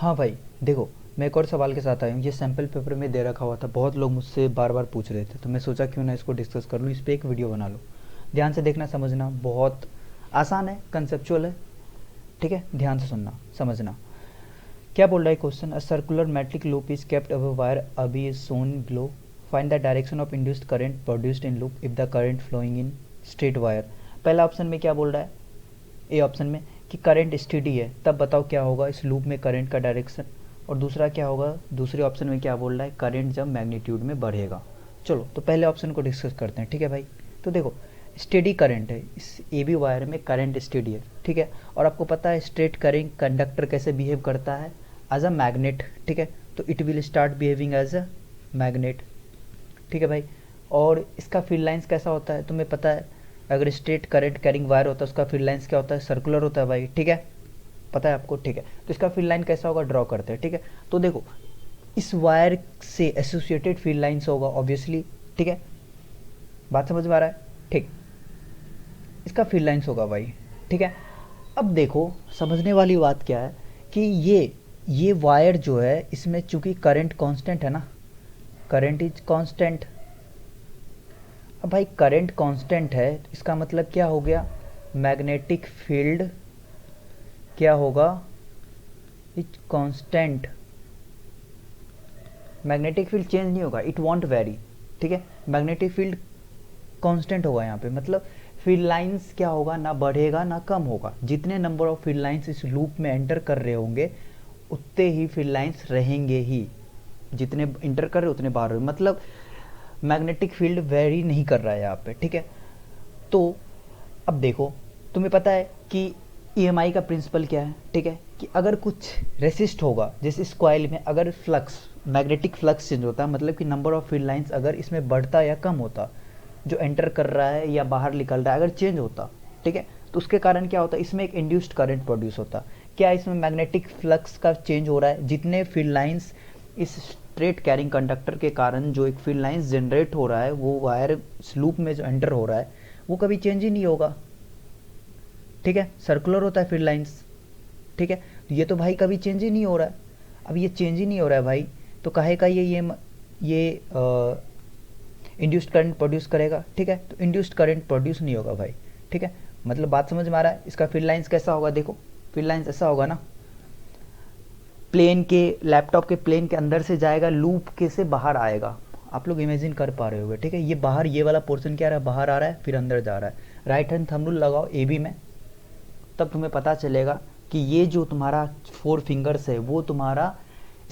हाँ भाई, देखो, मैं एक और सवाल के साथ आया हूँ। ये सैम्पल पेपर में दे रखा हुआ था, बहुत लोग मुझसे बार बार पूछ रहे थे, तो मैं सोचा क्यों ना इसको डिस्कस कर लूँ, इस पर एक वीडियो बना लूँ। ध्यान से देखना, समझना, बहुत आसान है, कंसेप्चुअल है। ठीक है, ध्यान से सुनना, समझना। क्या बोल रहा है question? A circular metric loop is kept away wire A B is shown below. Find the direction of induced current produced in loop if the current flowing in straight wire. पहला ऑप्शन में क्या बोल रहा है, ए ऑप्शन में, कि current steady है, तब बताओ क्या होगा इस लूप में करंट का डायरेक्शन। और दूसरा क्या होगा, दूसरे ऑप्शन में क्या बोल रहा है, करंट जब मैग्नीट्यूड में बढ़ेगा। चलो तो पहले ऑप्शन को डिस्कस करते हैं। ठीक है भाई, तो देखो, स्टेडी करंट है, इस ए बी वायर में करंट स्टेडी है। ठीक है, और आपको पता है स्ट्रेट करंट कंडक्टर कैसे बिहेव करता है, एज अ मैग्नेट। ठीक है, तो it will start behaving as a magnet. ठीक है भाई, और इसका फील्ड लाइंस कैसा होता है तुम्हें पता है? अगर स्ट्रेट करंट कैरिंग वायर होता है उसका फील्ड लाइंस क्या होता है, सर्कुलर होता है भाई। ठीक है, पता है आपको। ठीक है, तो इसका फील्ड लाइन कैसा होगा, ड्रॉ करते हैं। ठीक है, तो देखो, इस वायर से एसोसिएटेड फील्ड लाइंस होगा ऑब्वियसली। ठीक है, बात समझ में आ रहा है? ठीक, इसका फील्ड लाइंस होगा भाई। ठीक है, अब देखो, समझने वाली बात क्या है कि ये वायर जो है, इसमें चूंकि करंट कांस्टेंट है ना, करंट इज कांस्टेंट। अब भाई करंट कांस्टेंट है तो इसका मतलब क्या हो गया, मैग्नेटिक फील्ड क्या होगा, is constant. Magnetic field change नहीं होगा, इट वॉन्ट वेरी। ठीक है, मैग्नेटिक फील्ड कांस्टेंट होगा यहाँ पे, मतलब फील्ड लाइंस क्या होगा, ना बढ़ेगा ना कम होगा। जितने नंबर ऑफ फील्ड लाइंस इस लूप में एंटर कर रहे होंगे उतने ही फील्ड लाइंस रहेंगे ही। जितने इंटर कर रहे उतने बाहर, मतलब मैग्नेटिक फील्ड वेरी नहीं कर रहा है यहाँ पे। ठीक है, तो अब देखो, तुम्हें पता है कि ईएमआई का प्रिंसिपल क्या है। ठीक है, कि अगर कुछ रेसिस्ट होगा, जैसे इस कॉइल में अगर फ्लक्स, मैग्नेटिक फ्लक्स चेंज होता, मतलब कि नंबर ऑफ फील्ड लाइंस अगर इसमें बढ़ता या कम होता, जो एंटर कर रहा है या बाहर निकल रहा है अगर चेंज होता, ठीक है, तो उसके कारण क्या होता है, इसमें एक इंड्यूस्ड करंट प्रोड्यूस होता। क्या इसमें मैग्नेटिक फ्लक्स का चेंज हो रहा है, जितने फील्ड लाइंस इस स्ट्रेट कैरिंग कंडक्टर के कारण जो एक फील्ड लाइंस जनरेट हो रहा है, वो वायर इस लूप में जो एंटर हो रहा है वो कभी चेंज ही नहीं होगा। ठीक है, सर्कुलर होता है फील्ड लाइंस। ठीक है, तो ये तो भाई कभी चेंज ही नहीं हो रहा है। अब ये चेंज ही नहीं हो रहा है भाई, तो काहे का ये इंड्यूस्ड करंट प्रोड्यूस करेगा। ठीक है, तो इंड्यूस्ड करंट प्रोड्यूस नहीं होगा भाई। ठीक है, मतलब बात समझ में आ रहा है? इसका फील्ड लाइंस कैसा होगा, देखो, फील्ड लाइंस ऐसा होगा ना, प्लेन के, लैपटॉप के प्लेन के अंदर से जाएगा, लूप के से बाहर आएगा। आप लोग इमेजिन कर पा रहे होगे। ठीक है, ये बाहर, ये वाला पोर्शन क्या रहा है, बाहर आ रहा है, फिर अंदर जा रहा है। राइट हैंड थंब रूल लगाओ ए बी में, तब तुम्हें पता चलेगा कि ये जो तुम्हारा 4 फिंगर्स है वो तुम्हारा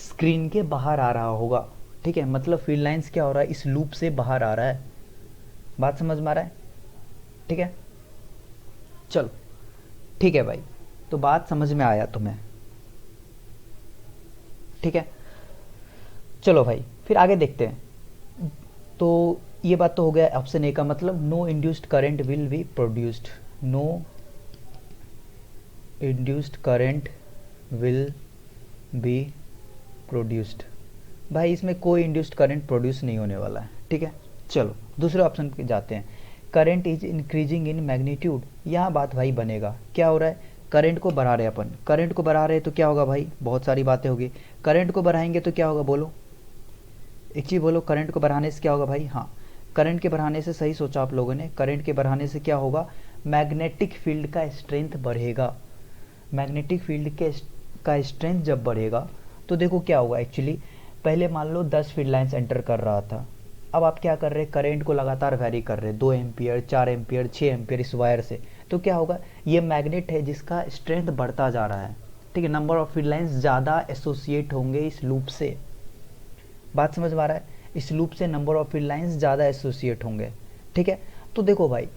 स्क्रीन के बाहर आ रहा होगा। ठीक है, मतलब फील्ड लाइंस क्या हो रहा है, इस लूप से बाहर आ रहा है। बात समझ में आ रहा है? ठीक है, चलो, ठीक है भाई, तो बात समझ में आया तुम्हें? ठीक है, चलो भाई, फिर आगे देखते हैं। तो ये बात तो हो गया ऑप्शन ए का, मतलब no induced current will be produced, no induced current will be produced. भाई इसमें कोई इंड्यूस्ड करंट प्रोड्यूस नहीं होने वाला है। ठीक है, चलो दूसरे ऑप्शन पे जाते हैं। Current is increasing in magnitude, यहाँ बात भाई बनेगा, क्या हो रहा है, करंट को बढ़ा रहे हैं अपन, करंट को बढ़ा रहे हैं तो क्या होगा भाई, बहुत सारी बातें होगी। करंट को बढ़ाएंगे तो क्या होगा, बोलो एक चीज़ बोलो, करंट को बढ़ाने से क्या होगा भाई? हाँ, करंट के बढ़ाने से, सही सोचा आप लोगों ने, करंट के बढ़ाने से क्या होगा, मैग्नेटिक फील्ड का स्ट्रेंथ बढ़ेगा। मैग्नेटिक फील्ड के का स्ट्रेंथ जब बढ़ेगा तो देखो क्या होगा एक्चुअली, पहले मान लो 10 फील्ड लाइंस एंटर कर रहा था, अब आप क्या कर रहे हैं, करंट को लगातार वैरी कर रहे हैं, 2 एम्पियर, 4 एम्पियर, 6 एम्पियर इस वायर से। तो क्या होगा, ये मैग्नेट है जिसका स्ट्रेंथ बढ़ता जा रहा है। ठीक है, नंबर ऑफ फील्ड लाइंस ज़्यादा एसोसिएट होंगे इस लूप से। बात समझ में आ रहा है? इस लूप से नंबर ऑफ फील्ड लाइंस ज़्यादा एसोसिएट होंगे। ठीक है, तो देखो भाई,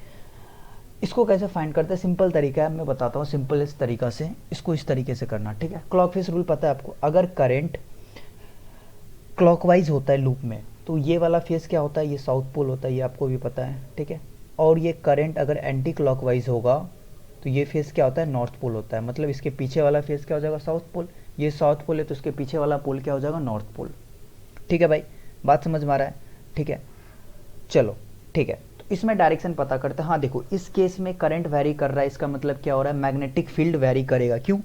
इसको कैसे फाइंड करते हैं, सिंपल तरीका है, मैं बताता हूँ सिंपल इस तरीका से, इसको इस तरीके से करना। ठीक है, क्लॉक फेस रूल पता है आपको, अगर करंट क्लॉकवाइज होता है लूप में तो ये वाला फेस क्या होता है, ये साउथ पोल होता है, ये आपको भी पता है। ठीक है, और ये करंट अगर एंटी क्लॉकवाइज होगा तो ये फेस क्या होता है, नॉर्थ पोल होता है, मतलब इसके पीछे वाला फेस क्या हो जाएगा, साउथ पोल। ये साउथ पोल है तो इसके पीछे वाला पोल क्या हो जाएगा, नॉर्थ पोल। ठीक है भाई, बात समझ में आ रहा है? ठीक है, चलो, ठीक है, तो इसमें डायरेक्शन पता करते हैं। हाँ देखो, इस केस में करंट वैरी कर रहा है, इसका मतलब क्या हो रहा है, मैग्नेटिक फील्ड वैरी करेगा। क्यों?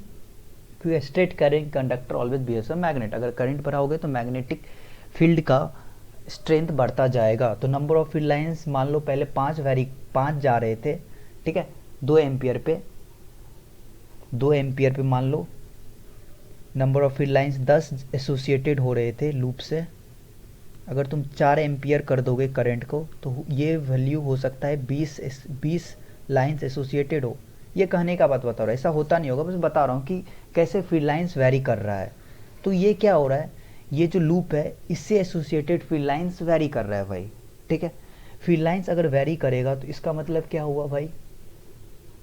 क्योंकि straight current conductor always behaves a magnet, अगर करंट बढ़ाओगे तो मैग्नेटिक फील्ड का स्ट्रेंथ बढ़ता जाएगा। तो नंबर ऑफ फील्ड लाइंस मान लो पहले 5 जा रहे थे, ठीक है, 2 एम्पियर पे मान लो number of field lines 10 associated हो रहे थे लूप से। अगर तुम 4 एम्पियर कर दोगे करंट को तो ये वैल्यू हो सकता है 20 लाइंस एसोसिएटेड हो। ये कहने का बात बता रहा है, ऐसा होता नहीं होगा, बस बता रहा हूँ कि कैसे फील्ड लाइंस वेरी कर रहा है। तो ये क्या हो रहा है, ये जो लूप है इससे एसोसिएटेड फील्ड लाइंस वेरी कर रहा है भाई, ठीक है। फील्ड लाइंस अगर वेरी करेगा तो इसका मतलब क्या हुआ भाई,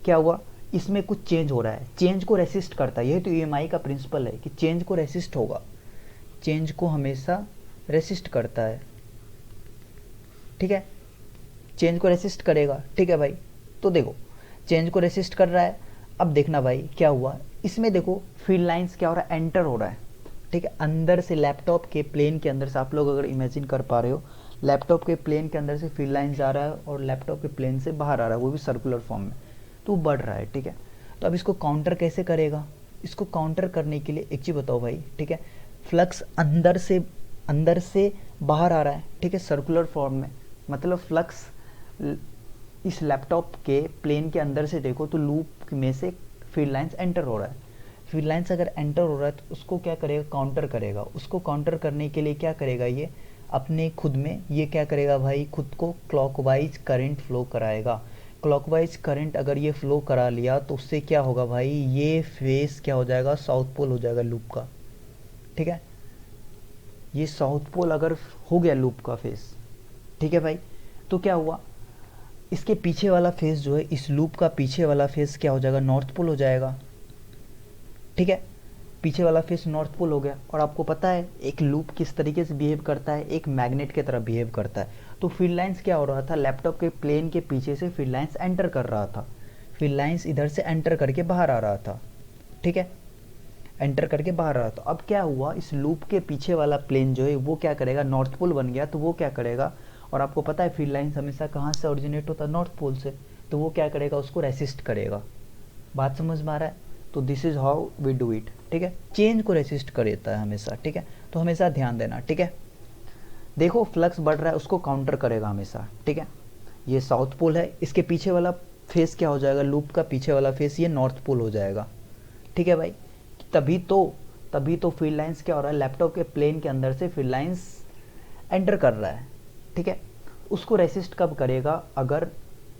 क्या हुआ, इसमें कुछ चेंज हो रहा है, चेंज को रेसिस्ट करता है। यही तो ईएमआई का प्रिंसिपल है कि चेंज को रेसिस्ट होगा, चेंज को हमेशा रेसिस्ट करता है, ठीक है, चेंज को रेसिस्ट करेगा, ठीक है भाई। तो देखो चेंज को रेसिस्ट कर रहा है। अब देखना भाई क्या हुआ, इसमें देखो फील्ड लाइंस क्या हो रहा है, एंटर हो रहा है, ठीक है, अंदर से लैपटॉप के प्लेन के अंदर से। आप लोग अगर इमेजिन कर पा रहे हो, लैपटॉप के प्लेन के अंदर से फील्ड लाइंस आ रहा है और लैपटॉप के प्लेन से बाहर आ रहा है, वो भी सर्कुलर फॉर्म में, तो बढ़ रहा है, ठीक है। तो अब इसको काउंटर कैसे करेगा, इसको काउंटर करने के लिए एक चीज़ बताओ भाई, ठीक है, फ्लक्स अंदर से बाहर आ रहा है, ठीक है, सर्कुलर फॉर्म में, मतलब फ्लक्स इस लैपटॉप के प्लेन के अंदर से देखो तो लूप में से फील्ड लाइंस एंटर हो रहा है। फील्ड लाइंस अगर एंटर हो रहा है तो उसको क्या करेगा, काउंटर करेगा। उसको काउंटर करने के लिए क्या करेगा, ये अपने खुद में ये क्या करेगा भाई, खुद को क्लॉकवाइज करंट फ्लो कराएगा। क्लॉकवाइज करंट अगर ये फ्लो करा लिया तो उससे क्या होगा भाई, ये फेस क्या हो जाएगा, साउथ पोल हो जाएगा लूप का, ठीक है। ये साउथ पोल अगर हो गया लूप का फेस, ठीक है भाई, तो क्या हुआ, इसके पीछे वाला फेस जो है, इस लूप का पीछे वाला फेस क्या हो जाएगा, नॉर्थ पोल हो जाएगा, ठीक है। पीछे वाला फेस नॉर्थ पोल हो गया। और आपको पता है एक लूप किस तरीके से बिहेव करता है, एक मैग्नेट की तरह बिहेव करता है। तो फील्ड लाइंस क्या हो रहा था, लैपटॉप के प्लेन के पीछे से फील्ड लाइंस एंटर कर रहा था, फील्ड लाइंस इधर से एंटर करके बाहर आ रहा था, ठीक है, एंटर करके बाहर आ रहा था। अब क्या हुआ, इस लूप के पीछे वाला प्लेन जो है वो क्या करेगा, नॉर्थ पोल बन गया, तो वो क्या करेगा, और आपको पता है फील्ड लाइंस हमेशा कहाँ से ओरिजिनेट होता है, नॉर्थ पोल से, तो वो क्या करेगा, उसको रेसिस्ट करेगा। बात समझ में आ रहा है। तो this is how we do it, ठीक है, चेंज को रेसिस्ट कर देता है हमेशा, ठीक है। तो हमेशा ध्यान देना, ठीक है। देखो फ्लक्स बढ़ रहा है, उसको काउंटर करेगा हमेशा, ठीक है। ये साउथ पोल है, इसके पीछे वाला फेस क्या हो जाएगा, लूप का पीछे वाला फेस ये नॉर्थ पोल हो जाएगा, ठीक है भाई। तभी तो फील्ड लाइंस क्या हो रहा है, लैपटॉप के प्लेन के अंदर से फील्ड लाइंस एंटर कर रहा है, ठीक है। उसको रेसिस्ट कब करेगा, अगर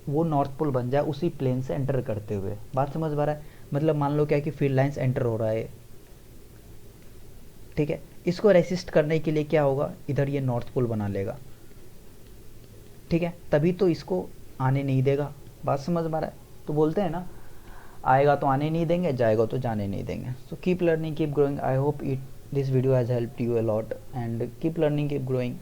वो नॉर्थ पोल बन जाए उसी प्लेन से एंटर करते हुए। बात समझ में आ रहा है, मतलब मान लो क्या कि फील्ड लाइंस एंटर हो रहा है, ठीक है, इसको रेसिस्ट करने के लिए क्या होगा, इधर ये नॉर्थ पोल बना लेगा, ठीक है, तभी तो इसको आने नहीं देगा। बात समझ में आ रहा है। तो बोलते हैं ना, आएगा तो आने नहीं देंगे, जाएगा तो जाने नहीं देंगे। So keep learning, keep growing. I hope it this video has helped you a lot and keep learning, keep growing.